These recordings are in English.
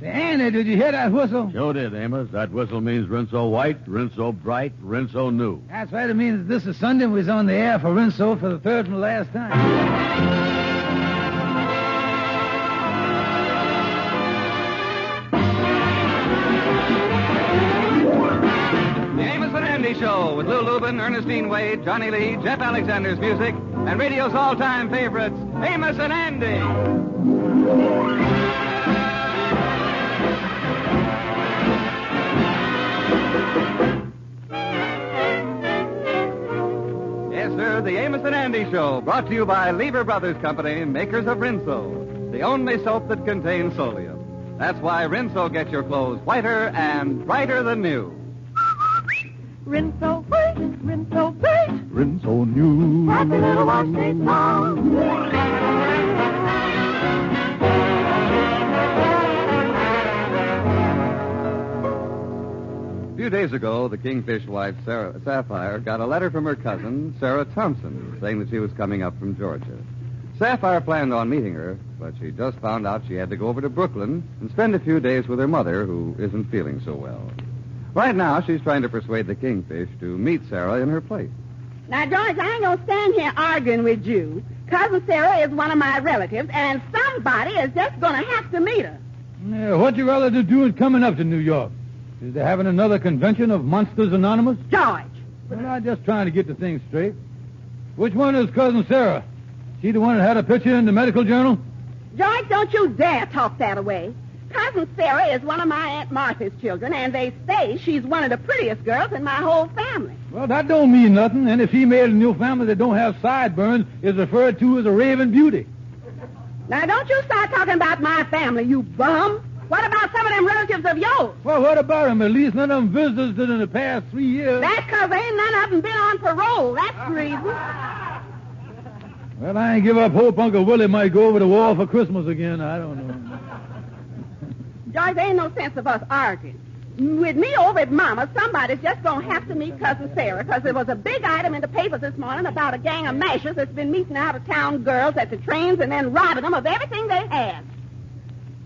Andy, did you hear that whistle? Sure did, Amos. That whistle means Rinso white, Rinso bright, Rinso new. That's right. It means this is Sunday and we're on the air for Rinso for the third and last time. The Amos and Andy Show with Lou Lubin, Ernestine Wade, Johnny Lee, Jeff Alexander's music, and radio's all-time favorites, Amos and Andy. Yes, sir, the Amos and Andy Show, brought to you by Lever Brothers Company, makers of Rinso, the only soap that contains solium. That's why Rinso gets your clothes whiter and brighter than new. Rinso white, Rinso bright, Rinso new. happy little wash day song. A few days ago, the Kingfish wife, Sapphire, got a letter from her cousin, Sarah Thompson, saying that she was coming up from Georgia. Sapphire planned on meeting her, but she just found out she had to go over to Brooklyn and spend a few days with her mother, who isn't feeling so well. Right now, she's trying to persuade the Kingfish to meet Sarah in her place. Now, George, I ain't gonna stand here arguing with you. Cousin Sarah is one of my relatives, and somebody is just gonna have to meet her. Yeah, what your relative doing coming up to New York? Is they having another convention of Monsters Anonymous? George. Well, I'm just trying to get the thing straight. Which one is Cousin Sarah? She the one that had a picture in the medical journal? George, don't you dare talk that away. Cousin Sarah is one of my Aunt Martha's children, and they say she's one of the prettiest girls in my whole family. Well, that don't mean nothing. Any female in your family that don't have sideburns is referred to as a raving beauty. Now, don't you start talking about my family, you bum. What about some of them relatives of yours? Well, what about them? At least none of them visited in the past 3 years. That's because ain't none of them been on parole. That's the reason. Well, I ain't give up hope Uncle Willie might go over the wall for Christmas again. I don't know. George, there ain't no sense of us arguing. With me over at Mama's, somebody's just going to have to meet Cousin Sarah, because there was a big item in the paper this morning about a gang of mashers that's been meeting out-of-town girls at the trains and then robbing them of everything they had.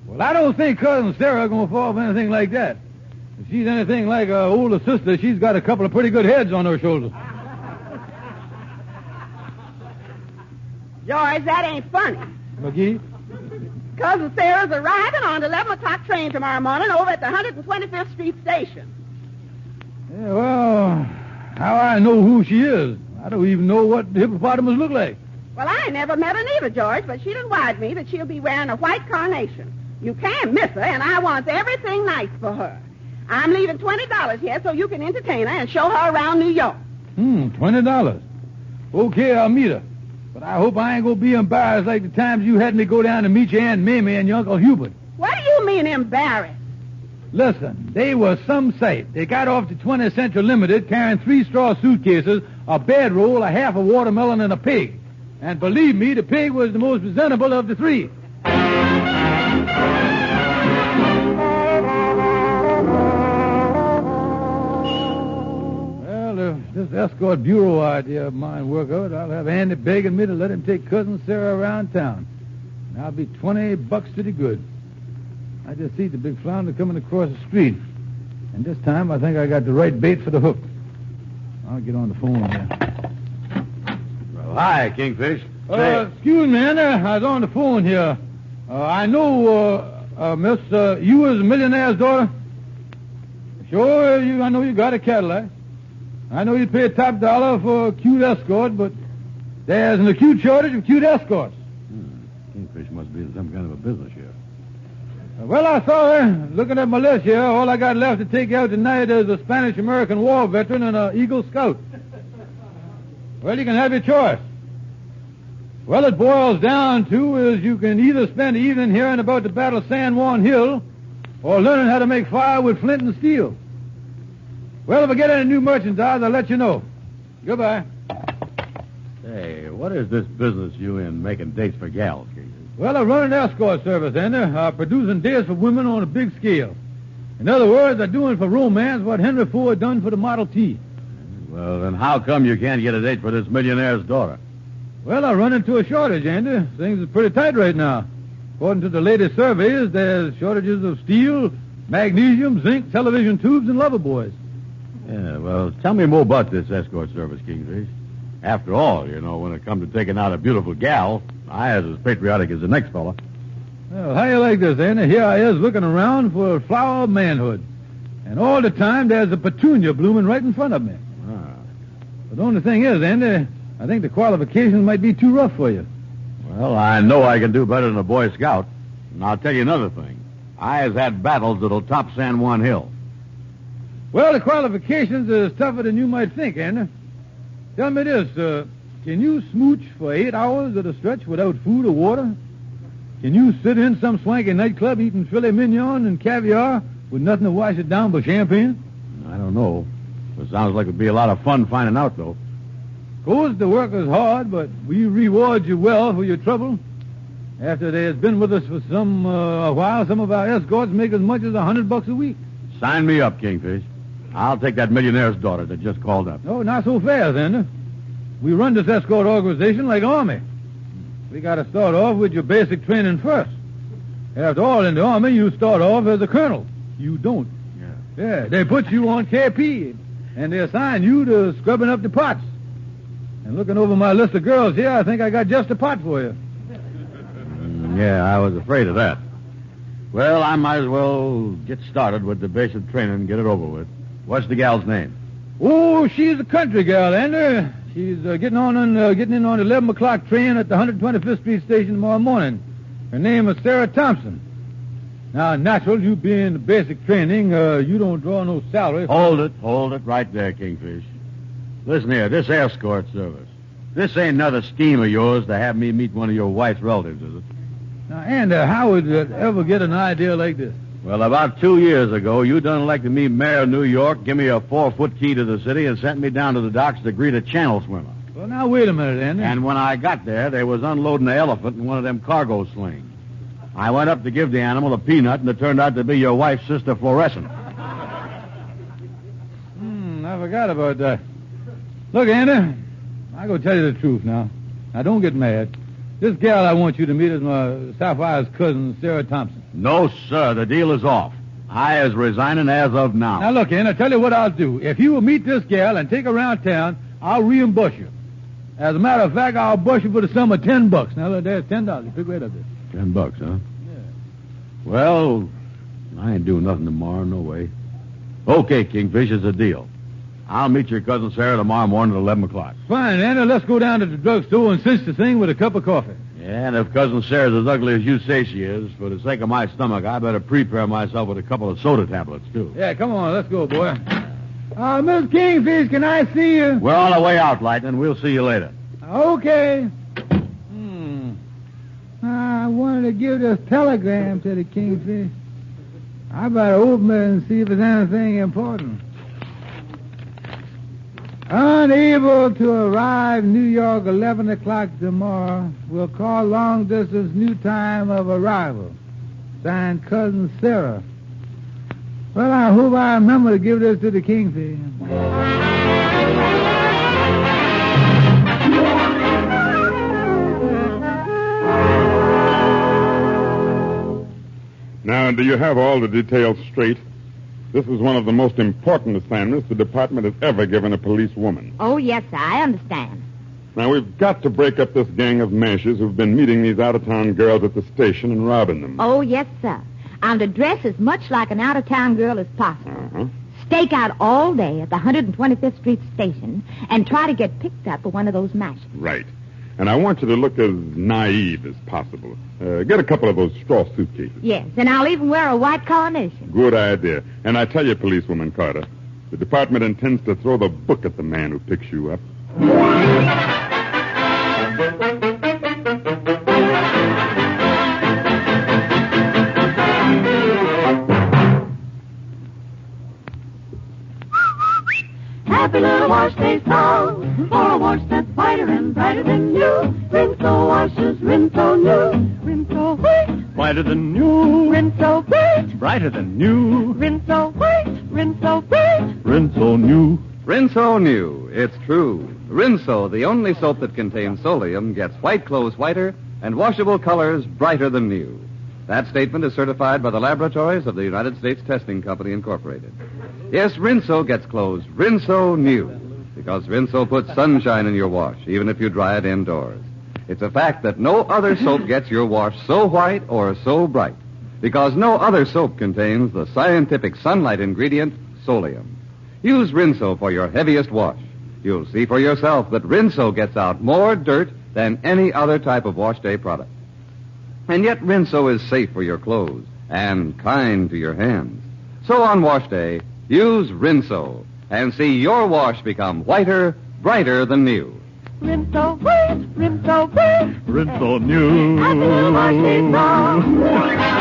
Well, I don't think Cousin Sarah's going to fall for anything like that. If she's anything like her older sister, she's got a couple of pretty good heads on her shoulders. George, that ain't funny. McGee? Cousin Sarah's arriving on the 11 o'clock train tomorrow morning over at the 125th Street station. Yeah, well, how I know who she is? I don't even know what the hippopotamus look like. Well, I never met her neither, George, but she done wired me that she'll be wearing a white carnation. You can't miss her, and I want everything nice for her. I'm leaving $20 here so you can entertain her and show her around New York. $20. Okay, I'll meet her. But I hope I ain't going to be embarrassed like the times you had me go down to meet your Aunt Mamie and your Uncle Hubert. What do you mean embarrassed? Listen, they were some sight. They got off to 20th Central Limited carrying 3 straw suitcases, a bedroll, a half a watermelon, and a pig. And believe me, the pig was the most presentable of the 3. This escort bureau idea of mine work out, I'll have Andy begging me to let him take Cousin Sarah around town. And I'll be $20 to the good. I just see the big flounder coming across the street. And this time I think I got the right bait for the hook. I'll get on the phone here. Well, hi, Kingfish. Excuse me, Andy. I was on the phone here. I know, miss, you was a millionaire's daughter? Sure, I know you got a Cadillac. I know you pay top dollar for a cute escort, but there's an acute shortage of cute escorts. Kingfish must be in some kind of a business here. Well, I saw her. Looking at my list here, all I got left to take out tonight is a Spanish-American war veteran and an Eagle Scout. Well, you can have your choice. Well, it boils down to is you can either spend the evening hearing about the Battle of San Juan Hill or learning how to make fire with flint and steel. Well, if I get any new merchandise, I'll let you know. Goodbye. Hey, what is this business you in making dates for gals, Kingfish? Well, I run an escort service, Andy, producing dates for women on a big scale. In other words, I'm doing for romance what Henry Ford done for the Model T. Well, then how come you can't get a date for this millionaire's daughter? Well, I run into a shortage, Andy. Things are pretty tight right now. According to the latest surveys, there's shortages of steel, magnesium, zinc, television tubes, and lover boys. Yeah, well, tell me more about this escort service, Kingfish. After all, when it comes to taking out a beautiful gal, I is as patriotic as the next fella. Well, how you like this, Andy? Here I is looking around for a flower of manhood. And all the time there's a petunia blooming right in front of me. Ah. But the only thing is, Andy, I think the qualifications might be too rough for you. Well, I know I can do better than a Boy Scout. And I'll tell you another thing. I has had battles that'll top San Juan Hill. Well, the qualifications are tougher than you might think, Andy. Tell me this, can you smooch for 8 hours at a stretch without food or water? Can you sit in some swanky nightclub eating filet mignon and caviar with nothing to wash it down but champagne? I don't know. It sounds like it'd be a lot of fun finding out, though. Of course, the work is hard, but we reward you well for your trouble. After they has been with us for a while, some of our escorts make as much as $100 a week. Sign me up, Kingfish. I'll take that millionaire's daughter that just called up. No, not so fast, Andy. We run this escort organization like Army. We got to start off with your basic training first. After all, in the Army, you start off as a colonel. You don't. Yeah, they put you on KP, and they assign you to scrubbing up the pots. And looking over my list of girls here, I think I got just a pot for you. Yeah, I was afraid of that. Well, I might as well get started with the basic training and get it over with. What's the gal's name? Oh, she's a country gal, Andy. She's getting in on the 11 o'clock train at the 125th Street station tomorrow morning. Her name is Sarah Thompson. Now, natural, you being the basic training, you don't draw no salary. Hold it right there, Kingfish. Listen here, this escort service. This ain't another scheme of yours to have me meet one of your wife's relatives, is it? Now, Andy, how would you ever get an idea like this? Well, about 2 years ago, you done elected me mayor of New York, give me a 4-foot key to the city, and sent me down to the docks to greet a channel swimmer. Well, now, wait a minute, Andy. And when I got there, they was unloading an elephant in one of them cargo slings. I went up to give the animal a peanut, and it turned out to be your wife's sister, Fluorescent. I forgot about that. Look, Andy, I go tell you the truth now. Now, don't get mad. This gal I want you to meet is my Sapphire's cousin, Sarah Thompson. No, sir. The deal is off. I is resigning as of now. Now, look, Andy, I tell you what I'll do. If you will meet this gal and take her around town, I'll reimburse you. As a matter of fact, I'll bust you for the sum of $10. Now, there's $10. Pick right up there. $10, huh? Yeah. Well, I ain't doing nothing tomorrow, no way. Okay, Kingfish, it's a deal. I'll meet your cousin Sarah tomorrow morning at 11 o'clock. Fine, Andy. Let's go down to the drugstore and cinch the thing with a cup of coffee. Yeah, and if Cousin Sarah's as ugly as you say she is, for the sake of my stomach, I better prepare myself with a couple of soda tablets, too. Yeah, come on. Let's go, boy. Miss Kingfish, can I see you? We're on our way out, Lightning. We'll see you later. Okay. I wanted to give this telegram to the Kingfish. I better open it and see if there's anything important. Unable to arrive New York 11 o'clock tomorrow. Will call long distance new time of arrival. Signed Cousin Sarah. Well, I hope I remember to give this to the Kingfish. Now, do you have all the details straight? This is one of the most important assignments the department has ever given a police woman. Oh, yes, sir. I understand. Now, we've got to break up this gang of mashers who've been meeting these out-of-town girls at the station and robbing them. Oh, yes, sir. I'm to dress as much like an out-of-town girl as possible. Uh-huh. Stake out all day at the 125th Street station and try to get picked up for one of those mashers. Right. And I want you to look as naive as possible. Get a couple of those straw suitcases. Yes, and I'll even wear a white carnation. Good idea. And I tell you, policewoman Carter, the department intends to throw the book at the man who picks you up. Happy little wash day song, for a wash that's whiter and brighter than new. Rinso washes, Rinso new. Rinso white, Whiter than new, Rinso bright. brighter than new, Rinso white, Rinso bright. Rinso new. Rinso New. It's true. Rinso, the only soap that contains solium, gets white clothes whiter and washable colors brighter than new. That statement is certified by the laboratories of the United States Testing Company, Incorporated. Yes, Rinso gets clothes Rinso new, because Rinso puts sunshine in your wash, even if you dry it indoors. It's a fact that no other soap gets your wash so white or so bright, because no other soap contains the scientific sunlight ingredient, Solium. Use Rinso for your heaviest wash. You'll see for yourself that Rinso gets out more dirt than any other type of wash day product. And yet Rinso is safe for your clothes and kind to your hands. So on wash day, use Rinso and see your wash become whiter, brighter than new. Rinso, whiz, Rinso, whiz. Rinso new. Happy little wash day song.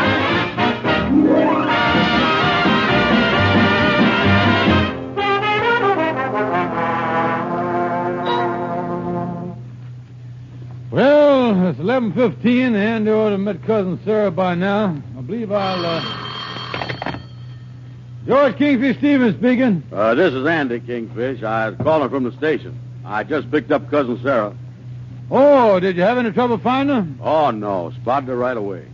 Well, it's 11:15, and they ought to have met Cousin Sarah by now. I believe I'll, George Kingfish Stevens speaking. This is Andy Kingfish. I was calling from the station. I just picked up Cousin Sarah. Oh, did you have any trouble finding her? Oh, no. Spotted her right away.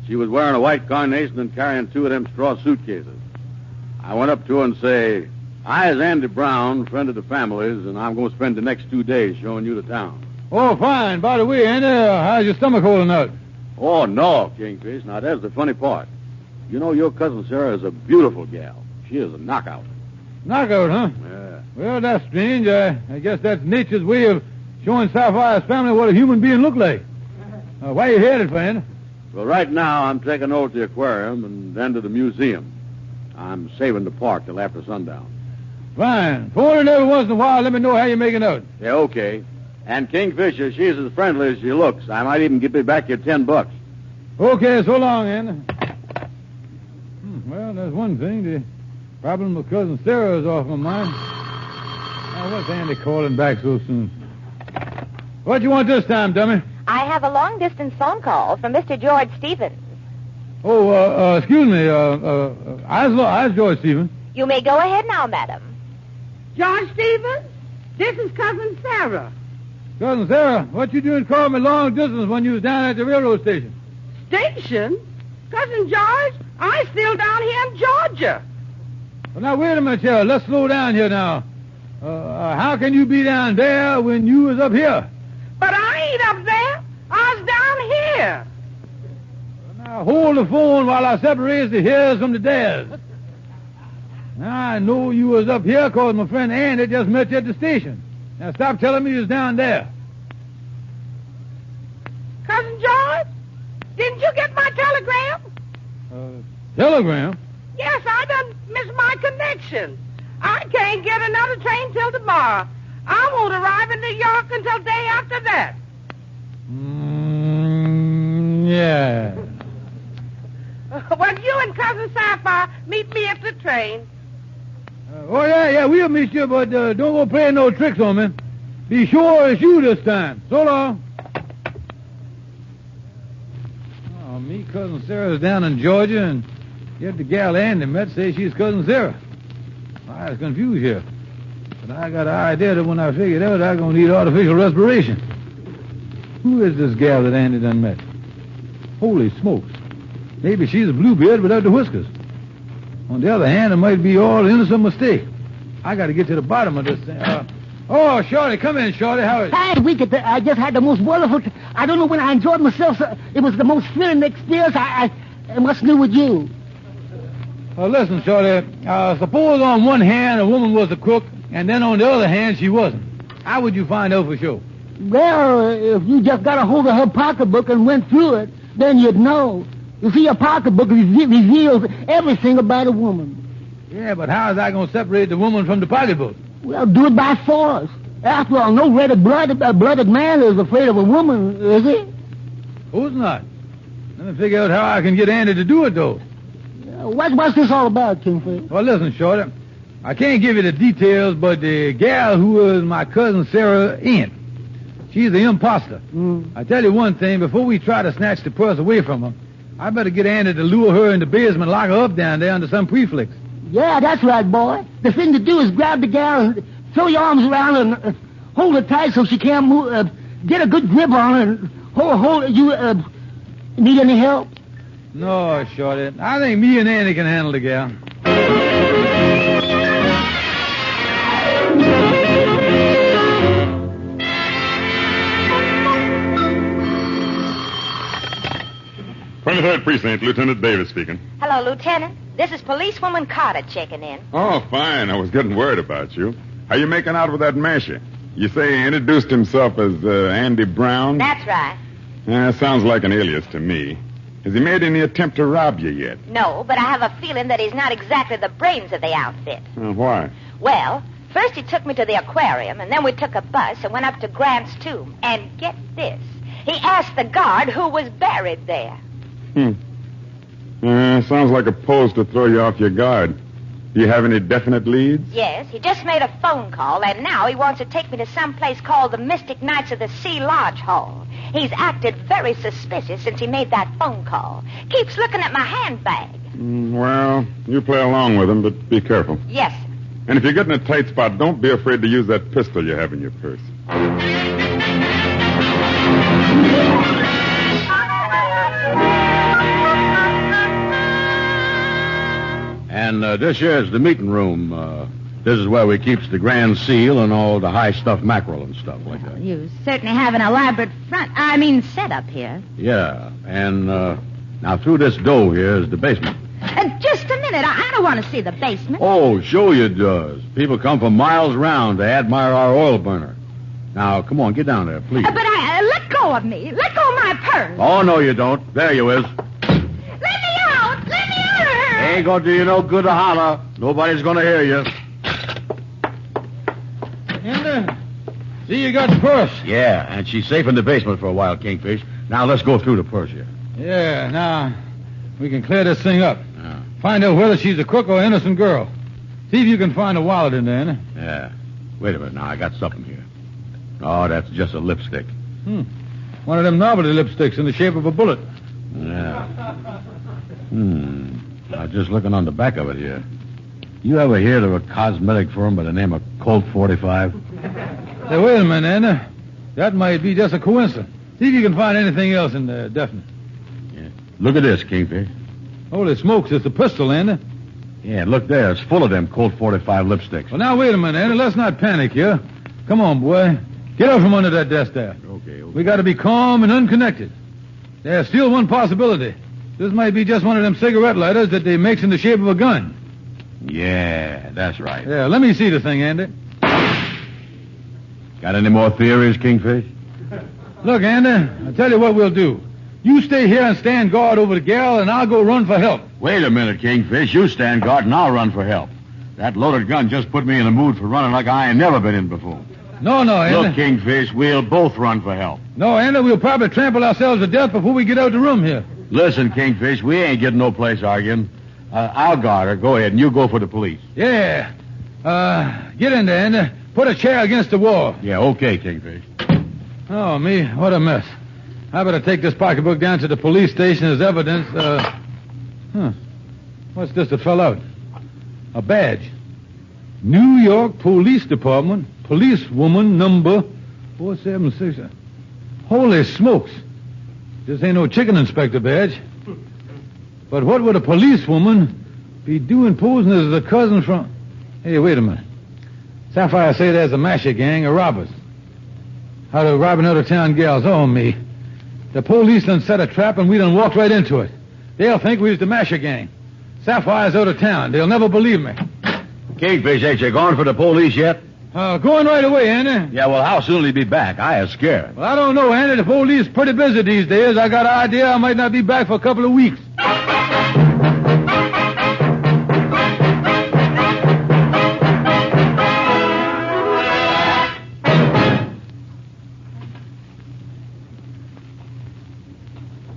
She was wearing a white carnation and carrying 2 of them straw suitcases. I went up to her and say, I is Andy Brown, friend of the family's, and I'm going to spend the next 2 days showing you the town. Oh, fine. By the way, Andy, how's your stomach holding out? Oh, no, Kingfish. Now, there's the funny part. You know, your cousin Sarah is a beautiful gal. She is a knockout. Knockout, huh? Yeah. Well, that's strange. I guess that's nature's way of showing Sapphire's family what a human being look like. Why you headed, friend? Well, right now, I'm taking over to the aquarium and then to the museum. I'm saving the park till after sundown. Fine. Phone in every once in a while. Let me know how you're making out. Yeah, okay. And Kingfisher, she's as friendly as she looks. I might even give you back your $10. Okay, so long, Andy. Well, there's one thing. The problem with Cousin Sarah is off my mind. Now, what's Andy calling back so soon? What you want this time, dummy? I have a long-distance phone call from Mr. George Stevens. Oh, excuse me. I's George Stevens. You may go ahead now, madam. George Stevens, this is Cousin Sarah. Cousin Sarah, what you doing calling me long distance when you was down at the railroad station? Station? Cousin George, I'm still down here in Georgia. Well, now, wait a minute, here. Let's slow down here now. How can you be down there when you was up here? But I ain't up there. I was down here. Well, now, hold the phone while I separate the heres from the dares. Now, I know you was up here because my friend Andy just met you at the station. Now, stop telling me you was down there. Cousin George, didn't you get my telegram? Telegram? Yes, I done missed my connection. I can't get another train till tomorrow. I won't arrive in New York until day after that. Yeah. Well, you and Cousin Sapphire meet me at the train. Yeah, we'll meet you, but don't go playing no tricks on me. Be sure it's you this time. So long. Oh, me, Cousin Sarah's down in Georgia, and yet the gal Andy met say she's Cousin Sarah. I was confused here. But I got an idea that when I figure it out, I'm going to need artificial respiration. Who is this gal that Andy done met? Holy smokes. Maybe she's a bluebeard without the whiskers. On the other hand, it might be all innocent mistake. I got to get to the bottom of this thing. Shorty, come in, Shorty. How is it? Hey, I just had the most wonderful... I don't know when I enjoyed myself. It was the most thrilling experience I must knew with you. Listen, Shorty. Suppose on one hand a woman was a crook, and then on the other hand she wasn't. How would you find out for sure? Well, if you just got a hold of her pocketbook and went through it, then you'd know. You see, a pocketbook reveals everything about a woman. Yeah, but how is I going to separate the woman from the pocketbook? Well, do it by force. After all, no red-blooded man is afraid of a woman, is he? Who's not? Let me figure out how I can get Andy to do it, though. What's this all about, Kingfish? Well, listen, Shorty. I can't give you the details, but the gal who was my cousin Sarah's aunt, she's the imposter. I tell you one thing, before we try to snatch the purse away from her, I better get Andy to lure her in the basement and lock her up down there under some prefix. Yeah, that's right, boy. The thing to do is grab the gal and throw your arms around her and hold her tight so she can't move. Get a good grip on her and hold. You need any help? No, Shorty. I think me and Andy can handle the gal. 23rd Precinct, Lieutenant Davis speaking. Hello, Lieutenant. This is Policewoman Carter checking in. Oh, fine. I was getting worried about you. How you making out with that masher? You say he introduced himself as Andy Brown? That's right. Sounds like an alias to me. Has he made any attempt to rob you yet? No, but I have a feeling that he's not exactly the brains of the outfit. Why? Well, first he took me to the aquarium, and then we took a bus and went up to Grant's tomb. And get this. He asked the guard who was buried there. Sounds like a pose to throw you off your guard. Do you have any definite leads? Yes, he just made a phone call, and now he wants to take me to some place called the Mystic Knights of the Sea Lodge Hall. He's acted very suspicious since he made that phone call. Keeps looking at my handbag. Well, you play along with him, but be careful. Yes, sir. And if you get in a tight spot, don't be afraid to use that pistol you have in your purse. And this here's the meeting room. This is where we keeps the Grand Seal and all the high stuffed mackerel and stuff like that. You certainly have an elaborate setup here. Yeah, and now through this door here is the basement. Just a minute. I don't want to see the basement. Oh, sure you does. People come from miles round to admire our oil burner. Now, come on, get down there, please. But let go of me. Let go of my purse. Oh, no, you don't. There you is. Let me out. Let me out. Ain't gonna do you no good to holler. Nobody's gonna hear you. And, see, you got the purse. Yeah, and she's safe in the basement for a while, Kingfish. Now, let's go through the purse here. Yeah, now, we can clear this thing up. Yeah. Find out whether she's a crook or an innocent girl. See if you can find a wallet in there, Anna. Yeah. Wait a minute now, I got something here. Oh, that's just a lipstick. One of them novelty lipsticks in the shape of a bullet. Yeah. I'm just looking on the back of it here. You ever heard of a cosmetic firm by the name of Colt 45? Say, wait a minute, Anna. That might be just a coincidence. See if you can find anything else in there, definite. Yeah. Look at this, Kingfish. Holy smokes, it's a pistol, Anna. Yeah, look there. It's full of them Colt 45 lipsticks. Well, now, wait a minute, Anna. Let's not panic here. Come on, boy. Get out from under that desk there. Okay. We got to be calm and unconnected. There's still one possibility. This might be just one of them cigarette lighters that they makes in the shape of a gun. Yeah, that's right. Yeah, let me see the thing, Andy. Got any more theories, Kingfish? Look, Andy, I'll tell you what we'll do. You stay here and stand guard over the gal, and I'll go run for help. Wait a minute, Kingfish. You stand guard, and I'll run for help. That loaded gun just put me in the mood for running like I ain't never been in before. No, Andy. Look, Kingfish, we'll both run for help. No, Andy, we'll probably trample ourselves to death before we get out the room here. Listen, Kingfish, we ain't getting no place arguing. I'll guard her. Go ahead, and you go for the police. Yeah. Get in there, Andy. Put a chair against the wall. Yeah, okay, Kingfish. Oh, me, what a mess. I better take this pocketbook down to the police station as evidence. What's this that fell out? A badge. New York Police Department, policewoman number 476. Holy smokes. This ain't no chicken inspector badge. But what would a policewoman be doing posing as a cousin from... Hey, wait a minute. Sapphire say there's a masher gang of robbers. How to robbing out-of-town gals. Oh, me. The police done set a trap and we done walked right into it. They'll think we was the masher gang. Sapphire's out of town. They'll never believe me. Kingfish, ain't you going for the police yet? Going right away, Andy. Yeah, well, how soon will he be back? I am scared. Well, I don't know, Andy. The police pretty busy these days. I got an idea I might not be back for a couple of weeks.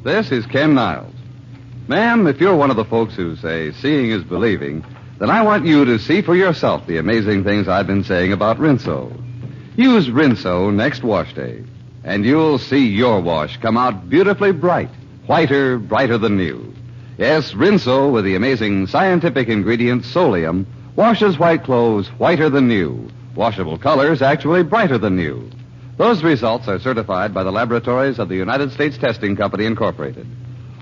This is Ken Niles. Ma'am, if you're one of the folks who say seeing is believing, then I want you to see for yourself the amazing things I've been saying about Rinso. Use Rinso next wash day, and you'll see your wash come out beautifully bright, whiter, brighter than new. Yes, Rinso, with the amazing scientific ingredient Solium, washes white clothes whiter than new. Washable colors actually brighter than new. Those results are certified by the laboratories of the United States Testing Company, Incorporated.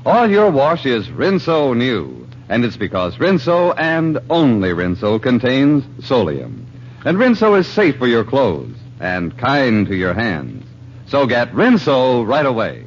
All your wash is Rinso New. And it's because Rinso and only Rinso contains Solium. And Rinso is safe for your clothes and kind to your hands. So get Rinso right away.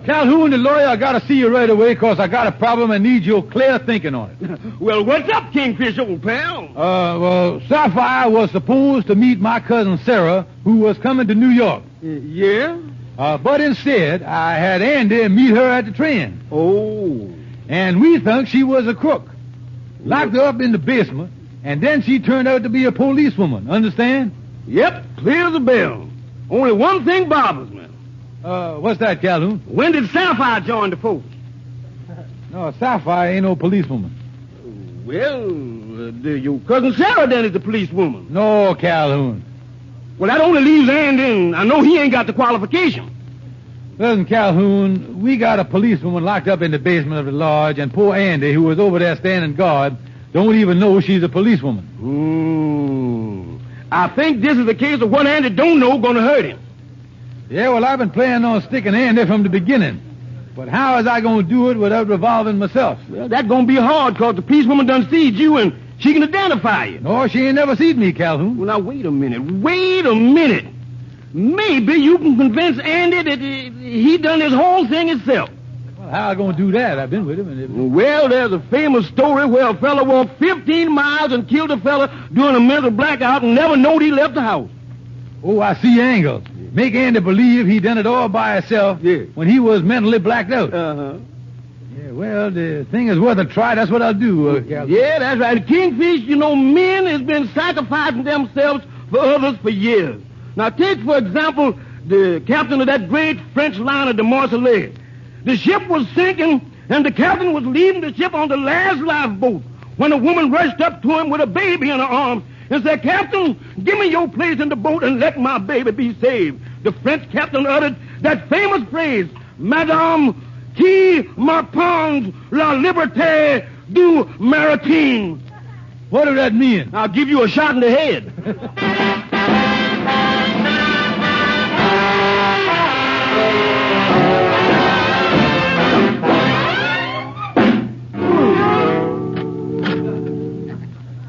Calhoun, the lawyer, I got to see you right away because I got a problem and need your clear thinking on it. Well, what's up, Kingfish, old pal? Well, Sapphire was supposed to meet my cousin Sarah, who was coming to New York. Yeah? But instead, I had Andy meet her at the train. Oh. And we thought she was a crook. Locked her up in the basement, and then she turned out to be a policewoman. Understand? Yep, clear as a bell. Only one thing bothers me. What's that, Calhoun? When did Sapphire join the force? No, Sapphire ain't no policewoman. Well, your cousin Sarah then is the policewoman. No, Calhoun. Well, that only leaves Andy, and I know he ain't got the qualification. Listen, Calhoun, we got a policewoman locked up in the basement of the lodge, and poor Andy, who was over there standing guard, don't even know she's a policewoman. I think this is a case of what Andy don't know gonna hurt him. Yeah, well, I've been planning on sticking Andy from the beginning. But how is I going to do it without revolving myself? Well, that's going to be hard, because the policewoman done seed you, and she can identify you. No, she ain't never seen me, Calhoun. Well, now, wait a minute. Maybe you can convince Andy that he done this whole thing himself. Well, how I going to do that? I've been with him. Well, there's a famous story where a fella walked 15 miles and killed a fella during a mental blackout and never knowed he left the house. Oh, I see angles. Make Andy believe he done it all by himself when he was mentally blacked out. Uh-huh. Yeah, well, the thing is worth a try. That's what I'll do, Calhoun. Yeah, that's right. Kingfish, men has been sacrificing themselves for others for years. Now, take, for example, the captain of that great French liner, the Marseillais. The ship was sinking, and the captain was leaving the ship on the last lifeboat when a woman rushed up to him with a baby in her arms and said, "Captain, give me your place in the boat and let my baby be saved." The French captain uttered that famous phrase, "Madame, qui m'apprend la liberté du maritime." What does that mean? I'll give you a shot in the head.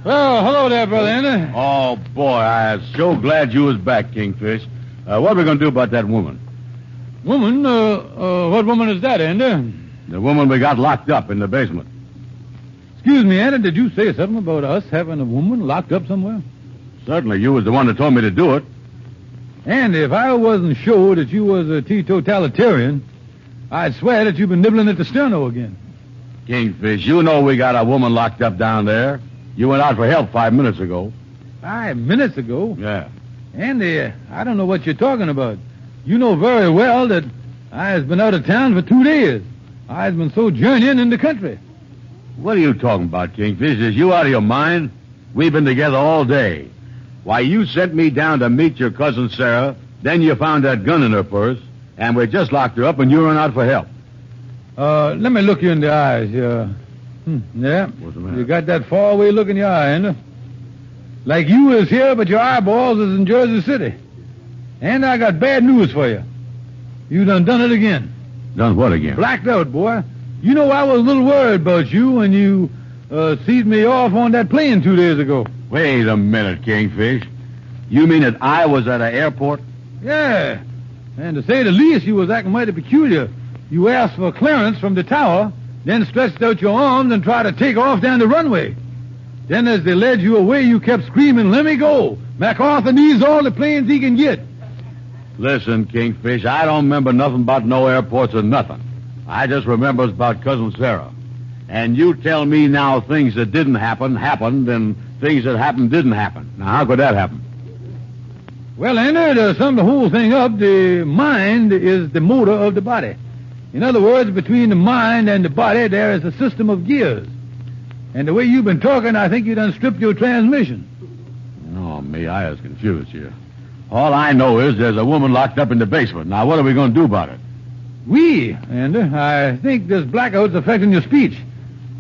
Well, hello there, Brother Andy. Oh, boy, I'm so glad you was back, Kingfish. What are we going to do about that woman? Woman? What woman is that, Andy? The woman we got locked up in the basement. Excuse me, Andy, did you say something about us having a woman locked up somewhere? Certainly, you was the one that told me to do it. Andy, if I wasn't sure that you was a teetotalitarian, I'd swear that you've been nibbling at the sterno again. Kingfish, you know we got a woman locked up down there. You went out for help 5 minutes ago. 5 minutes ago? Yeah. Andy, I don't know what you're talking about. You know very well that I've been out of town for 2 days. I've been so journeying in the country. What are you talking about, Kingfish? Is you out of your mind? We've been together all day. Why, you sent me down to meet your cousin Sarah, then you found that gun in her purse, and we just locked her up and you ran out for help. Let me look you in the eyes. Yeah. What's the matter? You got that faraway look in your eye, ain't it? Like you is here, but your eyeballs is in Jersey City. And I got bad news for you. You done it again. Done what again? Blacked out, boy. You know I was a little worried about you when you seized me off on that plane 2 days ago. Wait a minute, Kingfish. You mean that I was at an airport? Yeah. And to say the least, you was acting mighty peculiar. You asked for clearance from the tower, then stretched out your arms and tried to take off down the runway. Then as they led you away, you kept screaming, "Let me go. MacArthur needs all the planes he can get." Listen, Kingfish, I don't remember nothing about no airports or nothing. I just remember it's about Cousin Sarah. And you tell me now things that didn't happen happened, and things that happened didn't happen. Now, how could that happen? Well, Andy, to sum the whole thing up, the mind is the motor of the body. In other words, between the mind and the body, there is a system of gears. And the way you've been talking, I think you done stripped your transmission. Oh, me, I was confused here. All I know is there's a woman locked up in the basement. Now, what are we going to do about it? We, Andy, I think this blackout's affecting your speech.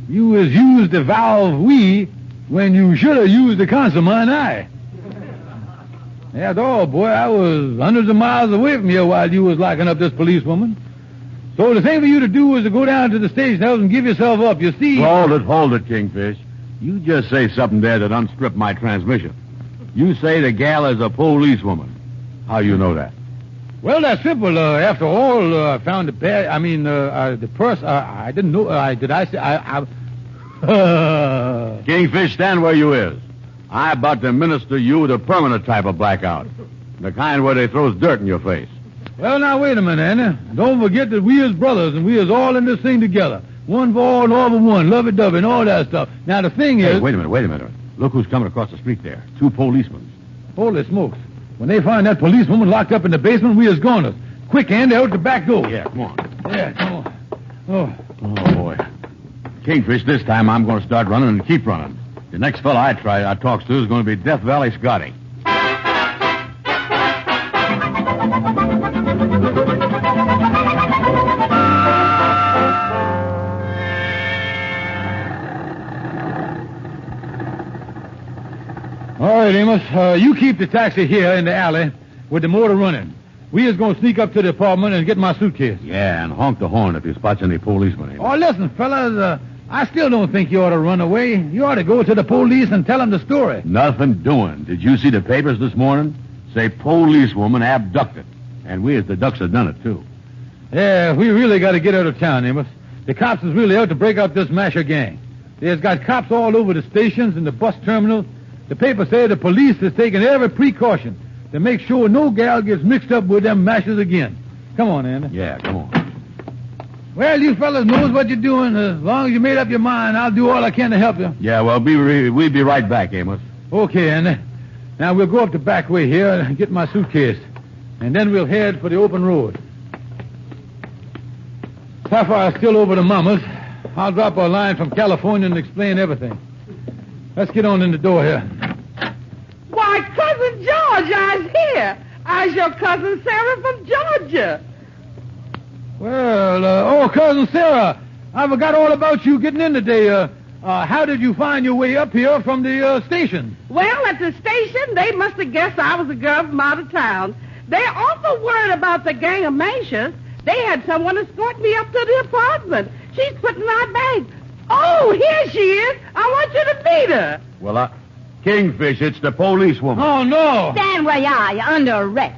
You has used the vowel we when you should have used the consummate eye. After all, boy, I was hundreds of miles away from you while you was locking up this policewoman. So the thing for you to do is to go down to the station house and give yourself up. You see... Hold it, Kingfish. You just say something there that unstripped my transmission. You say the gal is a policewoman. How you know that? Well, that's simple. After all, I found the bag. I mean, the purse. I didn't know. Did I say? Kingfish, stand where you is. I about to minister you the permanent type of blackout. The kind where they throws dirt in your face. Well, now, wait a minute, Andy. Don't forget that we is brothers, and we is all in this thing together. One for all, and all for one. Lovey-dovey, and all that stuff. Now, the thing is... Hey, wait a minute. Look who's coming across the street there. 2 policemen. Holy smokes. When they find that policewoman locked up in the basement, we is goners. Quick, Andy, out the back door. Yeah, come on. Yeah, come on. Oh, boy. Kingfish, this time I'm going to start running and keep running. The next fella I talks to is going to be Death Valley Scotty. All right, Amos. You keep the taxi here in the alley with the motor running. We is going to sneak up to the apartment and get my suitcase. Yeah, and honk the horn if you spot any policemen. Oh, listen, fellas, I still don't think you ought to run away. You ought to go to the police and tell them the story. Nothing doing. Did you see the papers this morning? Say policewoman abducted. And we as the ducks have done it, too. Yeah, we really got to get out of town, Amos. The cops is really out to break up this masher gang. There's got cops all over the stations and the bus terminals. The paper said the police is taking every precaution to make sure no gal gets mixed up with them mashers again. Come on, Andy. Yeah, come on. Well, you fellas knows what you're doing. As long as you made up your mind, I'll do all I can to help you. Yeah, well, we'll be right back, Amos. Okay, Andy. Now, we'll go up the back way here and get my suitcase. And then we'll head for the open road. Sapphire's still over to Mama's. I'll drop her a line from California and explain everything. Let's get on in the door here. Why, Cousin George, I's here. I's your Cousin Sarah from Georgia. Well, Cousin Sarah, I forgot all about you getting in today. How did you find your way up here from the station? Well, at the station, they must have guessed I was a girl from out of town. They're awful worried about the gang of Mashers. They had someone escort me up to the apartment. She's putting my bag. Oh, here she is. I want you to meet her. Well, Kingfish, it's the policewoman. Oh, no. Stand where you are. You're under arrest.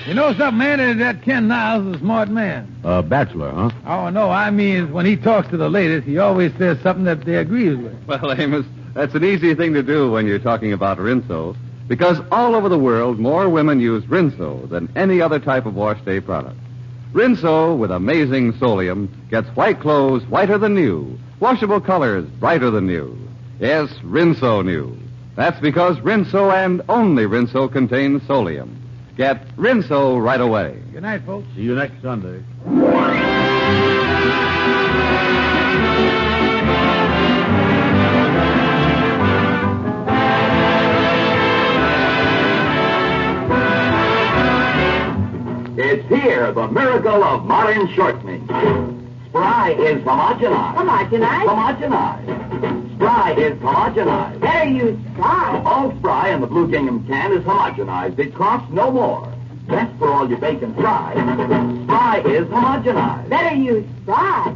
You know something, man? That Ken Niles is a smart man. Bachelor, huh? Oh, no, I mean, when he talks to the ladies, he always says something that they agrees with. Well, Amos, that's an easy thing to do when you're talking about Rinso, because all over the world, more women use Rinso than any other type of wash day product. Rinso, with amazing solium, gets white clothes whiter than new, washable colors brighter than new. Yes, Rinso new. That's because Rinso and only Rinso contains solium. Get Rinso right away. Good night, folks. See you next Sunday. It's here, the miracle of modern shortening. Spry is homogenized. Homogenized. Spry is homogenized. Better use Spry. All Spry in the Blue Gingham can is homogenized. It costs no more. Best for all your bacon fry. Spry is homogenized. Better use Spry.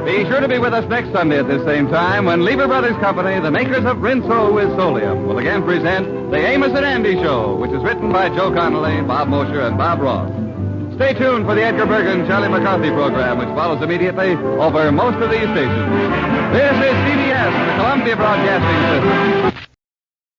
Be sure to be with us next Sunday at this same time when Lever Brothers Company, the makers of Rinso with Solium, will again present the Amos and Andy Show, which is written by Joe Connolly, Bob Mosher, and Bob Ross. Stay tuned for the Edgar Bergen Charlie McCarthy program, which follows immediately over most of these stations. This is CBS, the Columbia Broadcasting System.